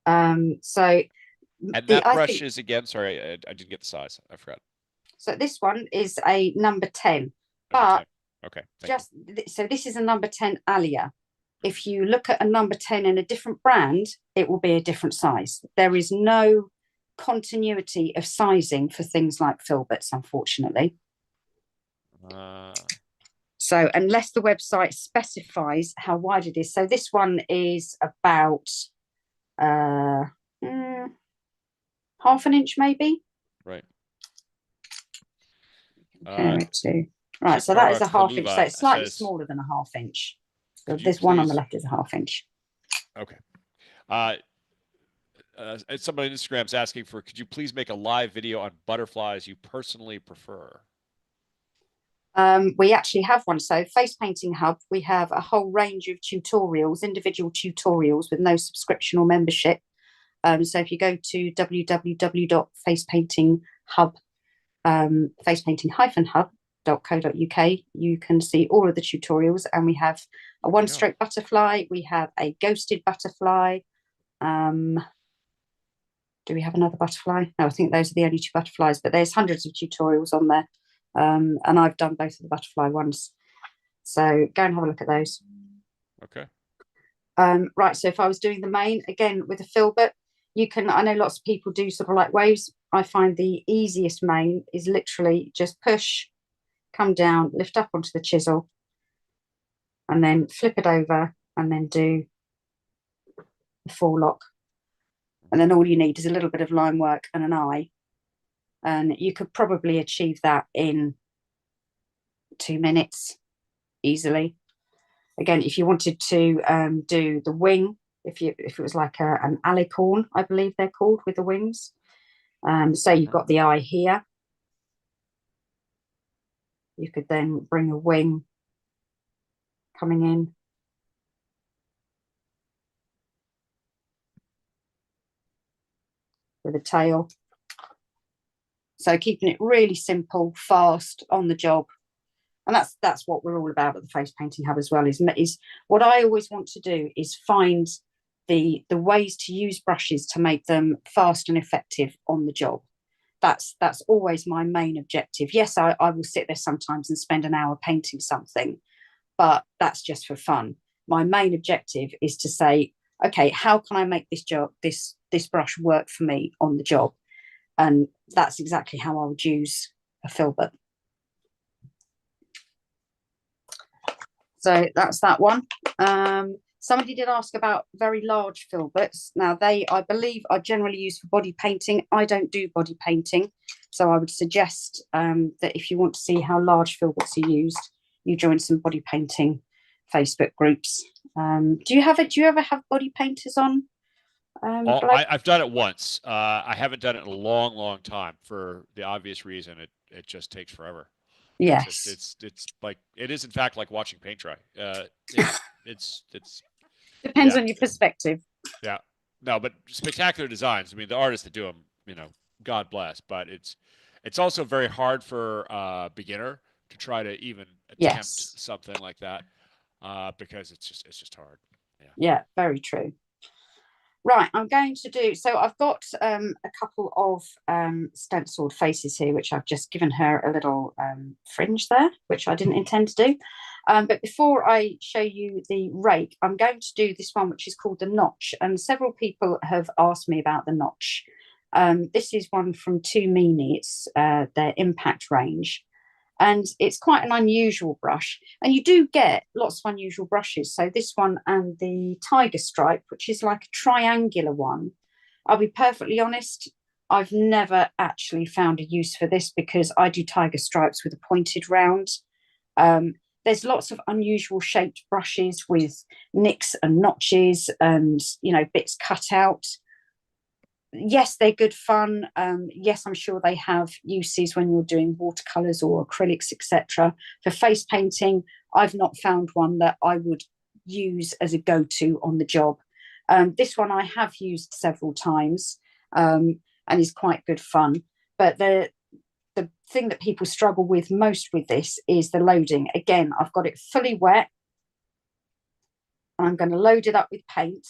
And that brush is, again, sorry, I didn't get the size. I forgot. So this one is a number 10. Number 10. Okay. So this is a number 10 Alia. If you look at a number 10 in a different brand, it will be a different size. There is no continuity of sizing for things like Filberts, unfortunately. So unless the website specifies how wide it is. So this one is about half an inch, maybe. Right. Compare it to. Right, so that is a half inch. So it's slightly smaller than a half inch. So this one on the left is a half inch. Okay. Somebody on Instagram is asking for, could you please make a live video on butterflies you personally prefer? We actually have one. So Face Painting Hub, we have a whole range of tutorials, individual tutorials with no subscription or membership. So if you go to www.facepaintinghub, facepainting-hub.co.uk, you can see all of the tutorials. And we have a one-stroke butterfly. We have a ghosted butterfly. Do we have another butterfly? No, I think those are the only two butterflies, but there's hundreds of tutorials on there. And I've done both of the butterfly ones. So go and have a look at those. Okay. Right, so if I was doing the mane, again, with a filbert, you can, I know lots of people do sort of like waves. I find the easiest mane is literally just push, come down, lift up onto the chisel, and then flip it over, and then do the forelock. And then all you need is a little bit of line work and an eye. And you could probably achieve that in 2 minutes easily. Again, if you wanted to do the wing, if it was like an alicorn, I believe they're called, with the wings. Say you've got the eye here. You could then bring a wing coming in. With a tail. So keeping it really simple, fast, on the job. And that's what we're all about at the Face Painting Hub as well, is what I always want to do is find the ways to use brushes to make them fast and effective on the job. That's always my main objective. Yes, I will sit there sometimes and spend an hour painting something, but that's just for fun. My main objective is to say, okay, how can I make this brush work for me on the job? And that's exactly how I would use a filbert. So that's that one. Somebody did ask about very large filberts. Now I believe, are generally used for body painting. I don't do body painting. So I would suggest that if you want to see how large filberts are used, you join some body painting Facebook groups. Do you ever have body painters on? I've done it once. I haven't done it in a long, long time for the obvious reason. It just takes forever. Yes. It's like, it is in fact like watching paint dry. It's depends on your perspective. Yeah. No, but spectacular designs. I mean, the artists that do them, God bless. But it's also very hard for a beginner to try to even attempt something like that, because it's just hard. Yeah, very true. Right, I'm going to do, so I've got a couple of stenciled faces here, which I've just given her a little fringe there, which I didn't intend to do. But before I show you the rake, I'm going to do this one, which is called the notch. And several people have asked me about the notch. This is one from Too Meany. It's their impact range. And it's quite an unusual brush. And you do get lots of unusual brushes. So this one and the tiger stripe, which is like a triangular one. I'll be perfectly honest, I've never actually found a use for this because I do tiger stripes with a pointed round. there's lots of unusual shaped brushes with nicks and notches and, you know, bits cut out. Yes, they're good fun. Yes, I'm sure they have uses when you're doing watercolors or acrylics, etc. For face painting, I've not found one that I would use as a go-to on the job. This one I have used several times, and is quite good fun. But the thing that people struggle with most with this is the loading. Again, I've got it fully wet, and I'm going to load it up with paint.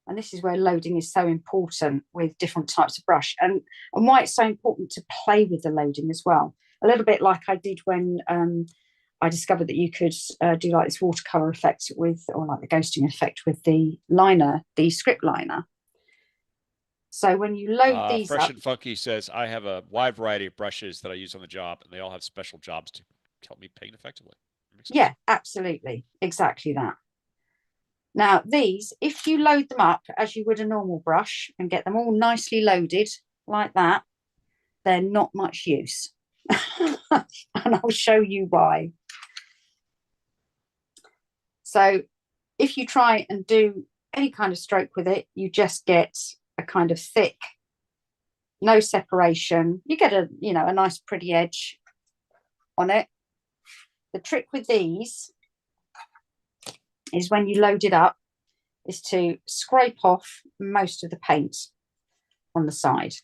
And this is where loading is so important with different types of brush, and why it's so important to play with the loading as well. A little bit like I did when I discovered that you could do like this watercolor effect with, or like the ghosting effect with the liner, the script liner. So when you load these Fresh up, and Funky says, I have a wide variety of brushes that I use on the job, and they all have special jobs to help me paint effectively. yeah, absolutely, exactly that. Now, these, if you load them up as you would a normal brush and get them all nicely loaded like that, they're not much use. And I'll show you why. So if you try and do any kind of stroke with it, you just get a kind of thick, no separation. You get a, you know, a nice pretty edge on it. The trick with these is when you load it up is to scrape off most of the paint on the side.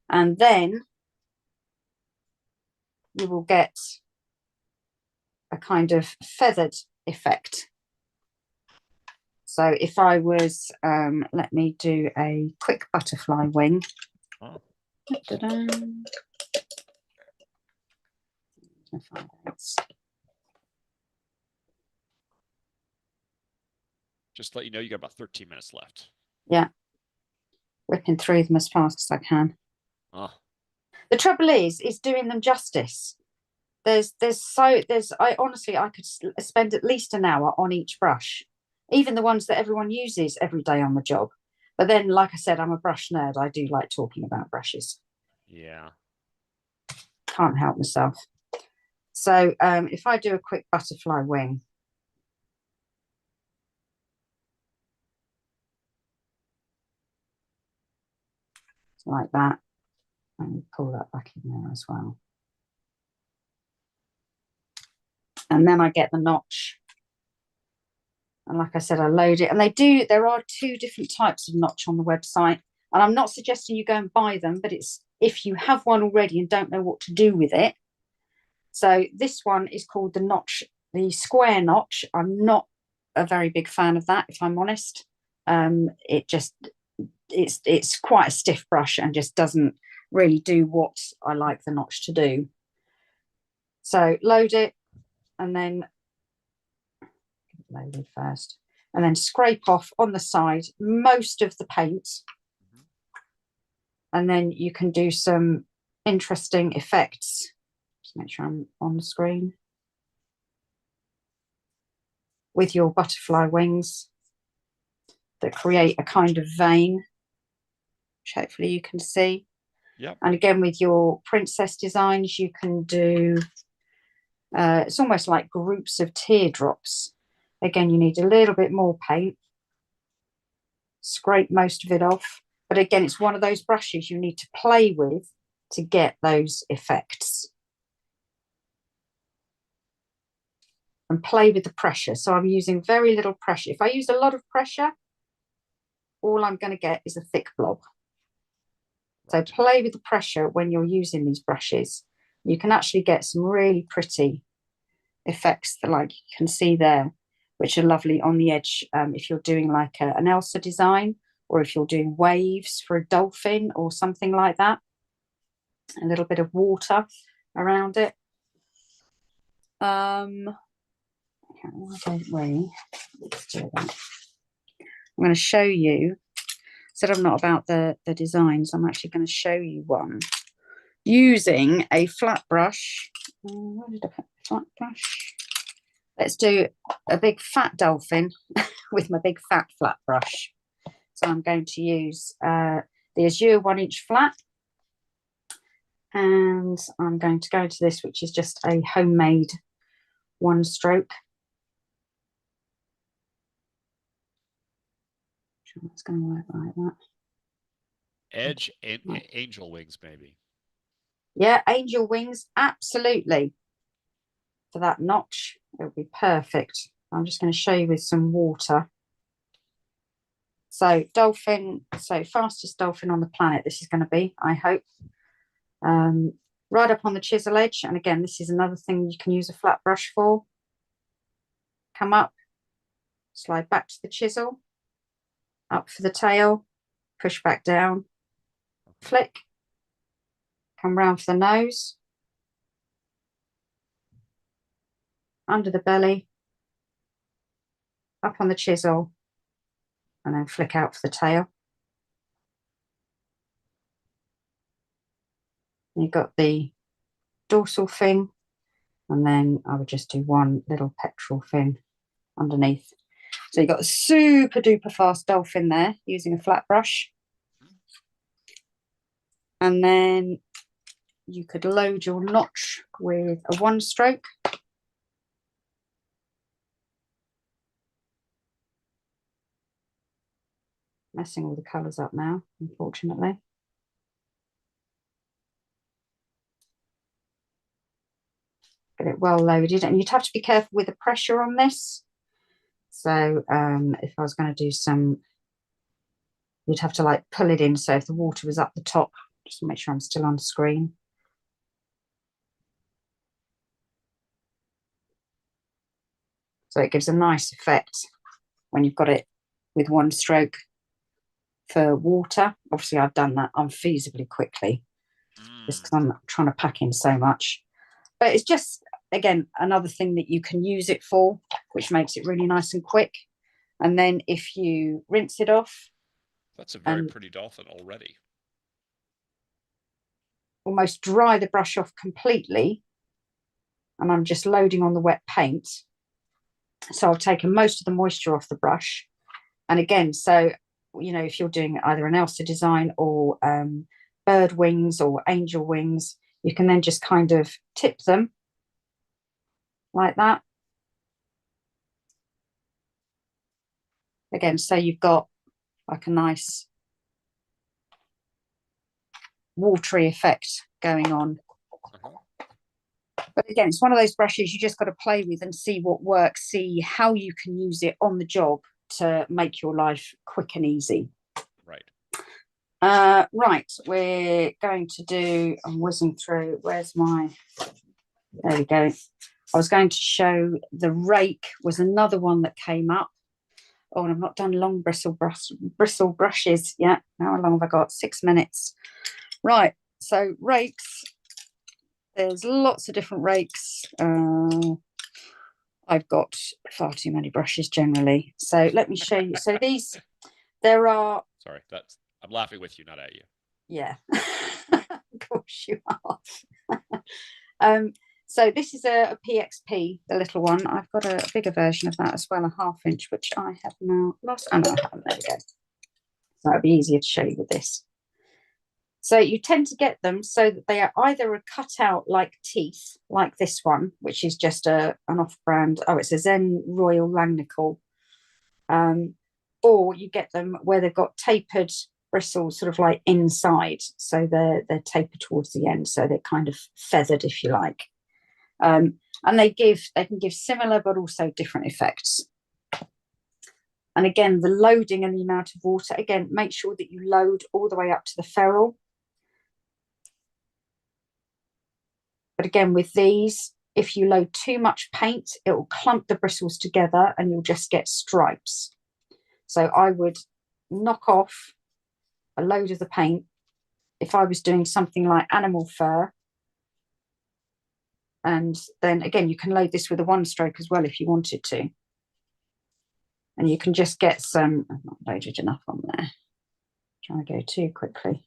And then you will get a kind of feathered effect. So if I was, let me do a quick butterfly wing. Oh. Just to let you know, you got about 13 minutes left. Yeah. Whipping through them as fast as I can. Oh. The trouble is doing them justice. I honestly, I could spend at least an hour on each brush, even the ones that everyone uses every day on the job. But then, like I said, I'm a brush nerd. I do like talking about brushes. Yeah. Can't help myself. So if I do a quick butterfly wing. Like that. And pull that back in there as well. And then I get the notch. And like I said, I load it. And there are 2 different types of notch on the website. And I'm not suggesting you go and buy them, but it's if you have one already and don't know what to do with it. So this one is called the notch, the square notch. I'm not a very big fan of that, if I'm honest. It's quite a stiff brush and just doesn't really do what I like the notch to do. So load it and then load it first, and then scrape off on the side most of the paint, and then you can do some interesting effects. Just make sure I'm on the screen with your butterfly wings that create a kind of vein, which hopefully you can see. Yep. And again, with your princess designs, you can do it's almost like groups of teardrops. Again, you need a little bit more paint. Scrape most of it off. But again, it's one of those brushes you need to play with to get those effects. And play with the pressure. So I'm using very little pressure. If I use a lot of pressure, all I'm going to get is a thick blob. So play with the pressure when you're using these brushes. You can actually get some really pretty effects that, like you can see there, which are lovely on the edge if you're doing like an Elsa design, or if you're doing waves for a dolphin or something like that. A little bit of water around it. Why don't we? Let's do that. I'm going to show you. Said I'm not about the designs. I'm actually going to show you one using a flat brush. Where did I put the flat brush? Let's do a big fat dolphin with my big fat flat brush. So I'm going to use the Azure 1-inch flat. And I'm going to go to this, which is just a homemade one stroke. Sure, it's going to work like that. Edge and angel wings, maybe. Yeah, angel wings, absolutely. For that notch, it would be perfect. I'm just going to show you with some water. So dolphin, so fastest dolphin on the planet, this is going to be, I hope. Right up on the chisel edge. And again, this is another thing you can use a flat brush for. Come up, slide back to the chisel, up for the tail, push back down, flick, come round for the nose, under the belly, up on the chisel, and then flick out for the tail. You've got the dorsal fin, and then I would just do one little pectoral fin underneath. So you've got a super duper fast dolphin there using a flat brush. And then you could load your notch with a one stroke. Messing all the colours up now, unfortunately. Get it well loaded, and you'd have to be careful with the pressure on this. So if I was going to do some, you'd have to like pull it in. So if the water was up the top, just to make sure I'm still on screen. So it gives a nice effect when you've got it with one stroke for water. Obviously, I've done that unfeasibly quickly just because I'm trying to pack in so much. But it's just, again, another thing that you can use it for, which makes it really nice and quick. And then if you rinse it off. That's a very pretty dolphin already. Almost dry the brush off completely. And I'm just loading on the wet paint. So I've taken most of the moisture off the brush. And again, so, you know, if you're doing either an Elsa design or bird wings or angel wings, you can then just kind of tip them like that. Again, so you've got like a nice watery effect going on. But again, it's one of those brushes you just got to play with and see what works, see how you can use it on the job to make your life quick and easy. Right. Right, we're going to do, I'm whizzing through, where's my, there we go. I was going to show the rake was another one that came up. Oh, and I've not done long bristle brushes yet. Now how long have I got? 6 minutes. Right, so rakes. There's lots of different rakes. I've got far too many brushes generally. So let me show you. So these, there are... Sorry, I'm laughing with you, not at you. Yeah, of course you are. So this is a PXP, the little one. I've got a bigger version of that as well, a 1/2 inch, which I have now lost. Oh, no, I haven't. There we go. So it'll be easier to show you with this. So you tend to get them so that they are either a cutout like teeth, like this one, which is just an off-brand. Oh, it's a Zen Royal Langnickel. Or you get them where they've got tapered bristles sort of like inside. So they're tapered towards the end. So they're kind of feathered, if you like. And they can give similar but also different effects. And again, the loading and the amount of water, again, make sure that you load all the way up to the ferrule. But again, with these, if you load too much paint, it will clump the bristles together and you'll just get stripes. So I would knock off a load of the paint if I was doing something like animal fur. And then again, you can load this with a one stroke as well if you wanted to. And you can just get some, I've not loaded enough on there. Trying to go too quickly.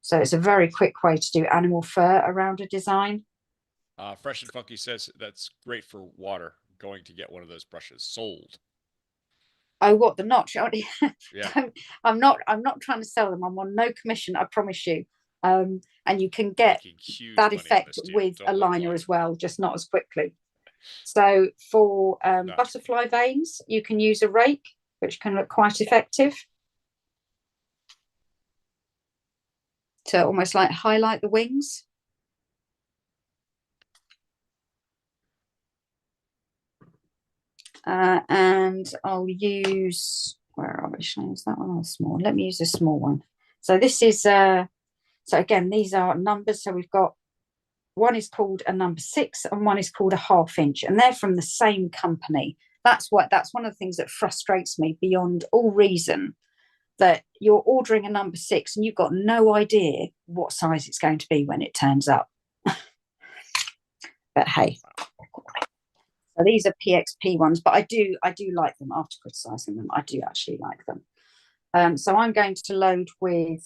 So it's a very quick way to do animal fur around a design. Fresh and Funky says that's great for water. I'm going to get one of those brushes sold. Oh, what, the notch? Yeah. I'm not trying to sell them. I'm on no commission, I promise you. And you can get Making huge that money on effect this, dude. with a Don't let liner on. as well, just not as quickly. So for butterfly veins, you can use a rake, which can look quite effective to almost like highlight the wings. And I'll use, where are we? Shall I use that one or small? Let me use a small one. So this is, so again, these are numbers. So we've got, one is called a number 6 and one is called a 1/2 inch, and they're from the same company. That's one of the things that frustrates me beyond all reason, that you're ordering a number 6 and you've got no idea what size it's going to be when it turns up. But hey, so these are PXP ones, but I do like them. After criticizing them, I do actually like them. So I'm going to load with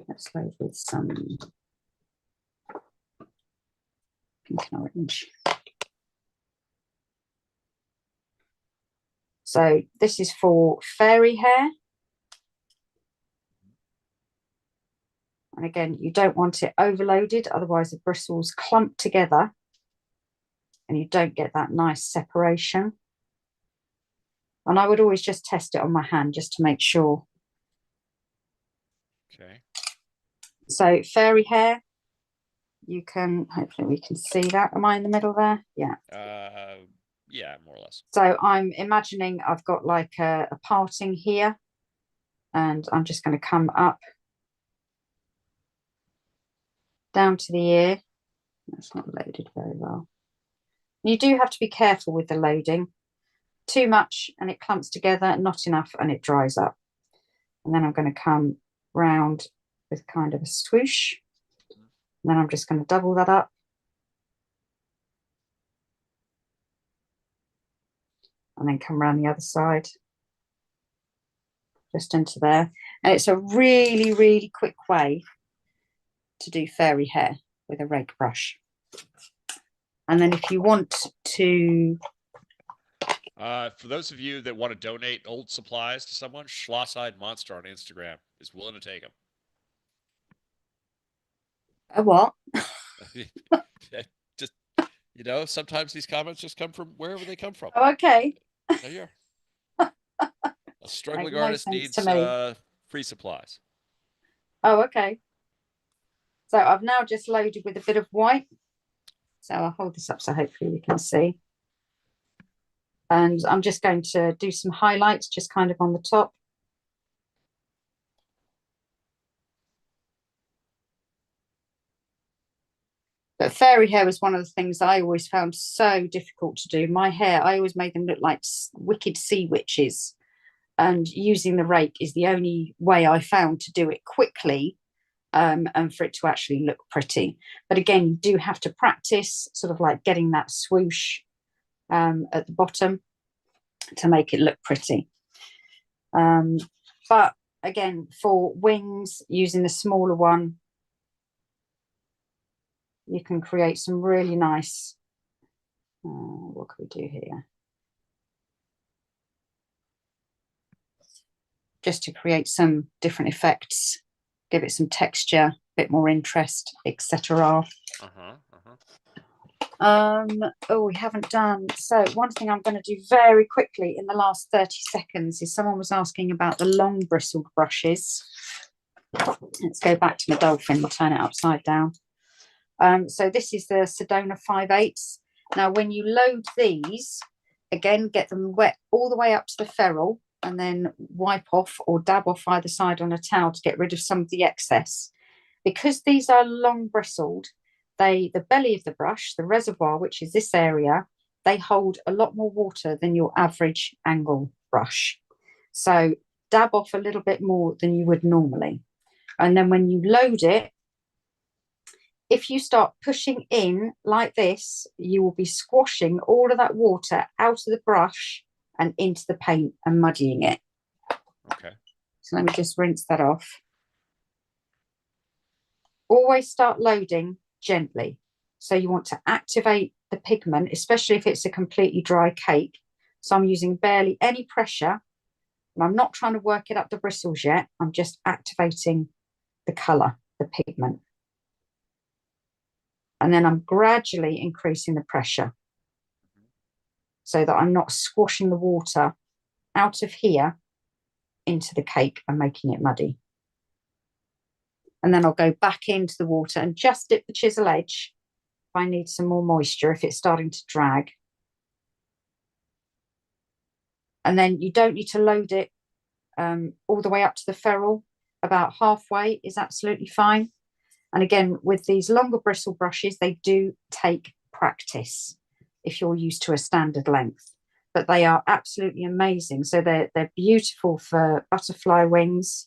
let's load with some pink and orange. So this is for fairy hair. And again, you don't want it overloaded, otherwise the bristles clump together and you don't get that nice separation. And I would always just test it on my hand just to make sure. Okay. So fairy hair, you can, hopefully we can see that. Am I in the middle there? Yeah. Yeah, more or less. So I'm imagining I've got like a parting here, and I'm just going to come up down to the ear. That's not loaded very well. You do have to be careful with the loading. Too much and it clumps together, not enough and it dries up. And then I'm going to come round with kind of a swoosh. And then I'm just going to double that up. And then come around the other side. Just into there. And it's a really, really quick way to do fairy hair with a rake brush. And then if you want to... for those of you that want to donate old supplies to someone, Schloss-Eyed Monster on Instagram is willing to take them. A what? Just, sometimes these comments just come from wherever they come from. Oh, okay. There you are. A struggling artist needs free supplies. Oh, okay. So I've now just loaded with a bit of white. So I'll hold this up so hopefully you can see. And I'm just going to do some highlights just kind of on the top. But fairy hair was one of the things I always found so difficult to do. My hair, I always made them look like wicked sea witches. And using the rake is the only way I found to do it quickly and for it to actually look pretty. But again, you do have to practice sort of like getting that swoosh at the bottom to make it look pretty. But again, for wings, using the smaller one, you can create some really nice, what can we do here? Just to create some different effects, give it some texture, a bit more interest, etc. Oh, we haven't done. So one thing I'm going to do very quickly in the last 30 seconds is someone was asking about the long bristled brushes. Let's go back to my dolphin and turn it upside down. So this is the Sedona 5/8. Now, when you load these, again, get them wet all the way up to the ferrule and then wipe off or dab off either side on a towel to get rid of some of the excess. Because these are long bristled, the belly of the brush, the reservoir, which is this area, they hold a lot more water than your average angle brush. So dab off a little bit more than you would normally. And then when you load it, if you start pushing in like this, you will be squashing all of that water out of the brush and into the paint and muddying it. Okay. So let me just rinse that off. Always start loading gently. So you want to activate the pigment, especially if it's a completely dry cake. So I'm using barely any pressure And I'm not trying to work it up the bristles yet. I'm just activating the color, the pigment. And then I'm gradually increasing the pressure so that I'm not squashing the water out of here into the cake and making it muddy. And then I'll go back into the water and just dip the chisel edge if I need some more moisture, if it's starting to drag. And then you don't need to load it all the way up to the ferrule. About halfway is absolutely fine. And again, with these longer bristle brushes, they do take practice if you're used to a standard length. But they are absolutely amazing. So they're beautiful for butterfly wings.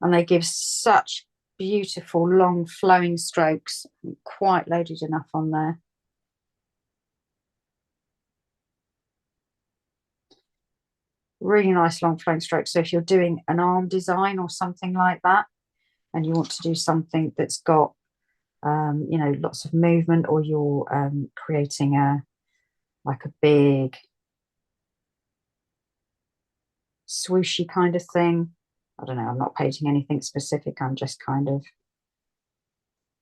And they give such beautiful, long, flowing strokes. I'm quite loaded enough on there. Really nice, long, flowing strokes. So if you're doing an arm design or something like that, and you want to do something that's got, you know, lots of movement, or you're creating like a big swooshy kind of thing. I don't know, I'm not painting anything specific. I'm just kind of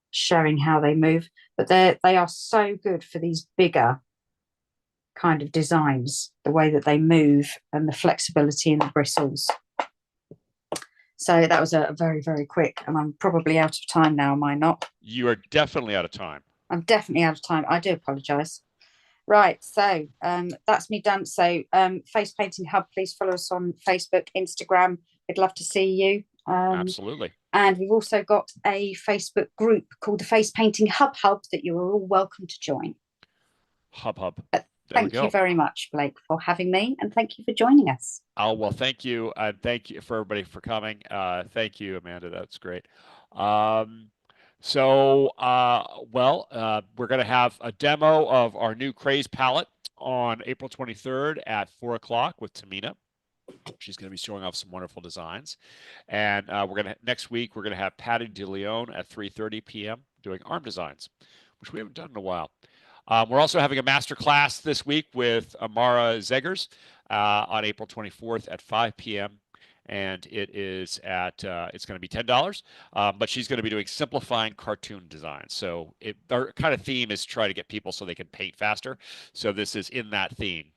showing how they move. But they are so good for these bigger kind of designs, the way that they move and the flexibility in the bristles. So that was a very, very quick, and I'm probably out of time now, am I not? You are definitely out of time. I'm definitely out of time. I do apologise. Right, so that's me done. So Face Painting Hub, please follow us on Facebook, Instagram. We'd love to see you. Absolutely. And we've also got a Facebook group called the Face Painting Hub that you are all welcome to join. Hub. Thank you very much, Blake, for having me, and thank you for joining us. Oh, well, thank you. Thank you for everybody for coming. Thank you, Amanda. That's great. We're going to have a demo of our new Craze palette on April 23rd at 4 o'clock with Tamina. She's going to be showing off some wonderful designs. And next week, we're going to have Patty DeLeon at 3:30 p.m. doing arm designs, which we haven't done in a while. We're also having a master class this week with Amara Zegers on April 24th at 5 p.m. And it's going to be $10, but she's going to be doing simplifying cartoon designs. So our kind of theme is try to get people so they can paint faster. So this is in that theme.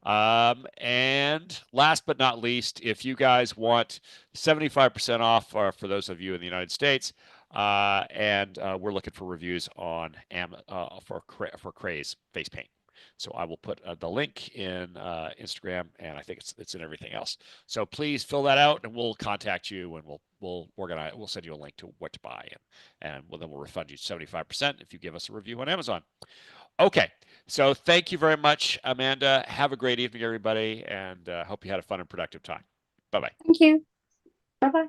And last but not least, if you guys want 75% off for those of you in the United States, we're looking for reviews on for Craze face paint. So I will put the link in Instagram, and I think it's in everything else. So please fill that out, and we'll contact you, and we'll organize. We'll send you a link to what to buy, and then we'll refund you 75% if you give us a review on Amazon. Okay, so thank you very much, Amanda. Have a great evening, everybody, and hope you had a fun and productive time. Bye-bye. Thank you. Bye-bye.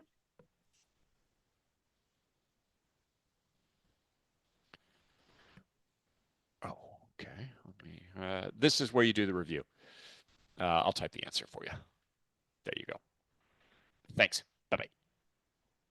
Oh, okay. This is where you do the review. I'll type the answer for you. There you go. Thanks. Bye-bye.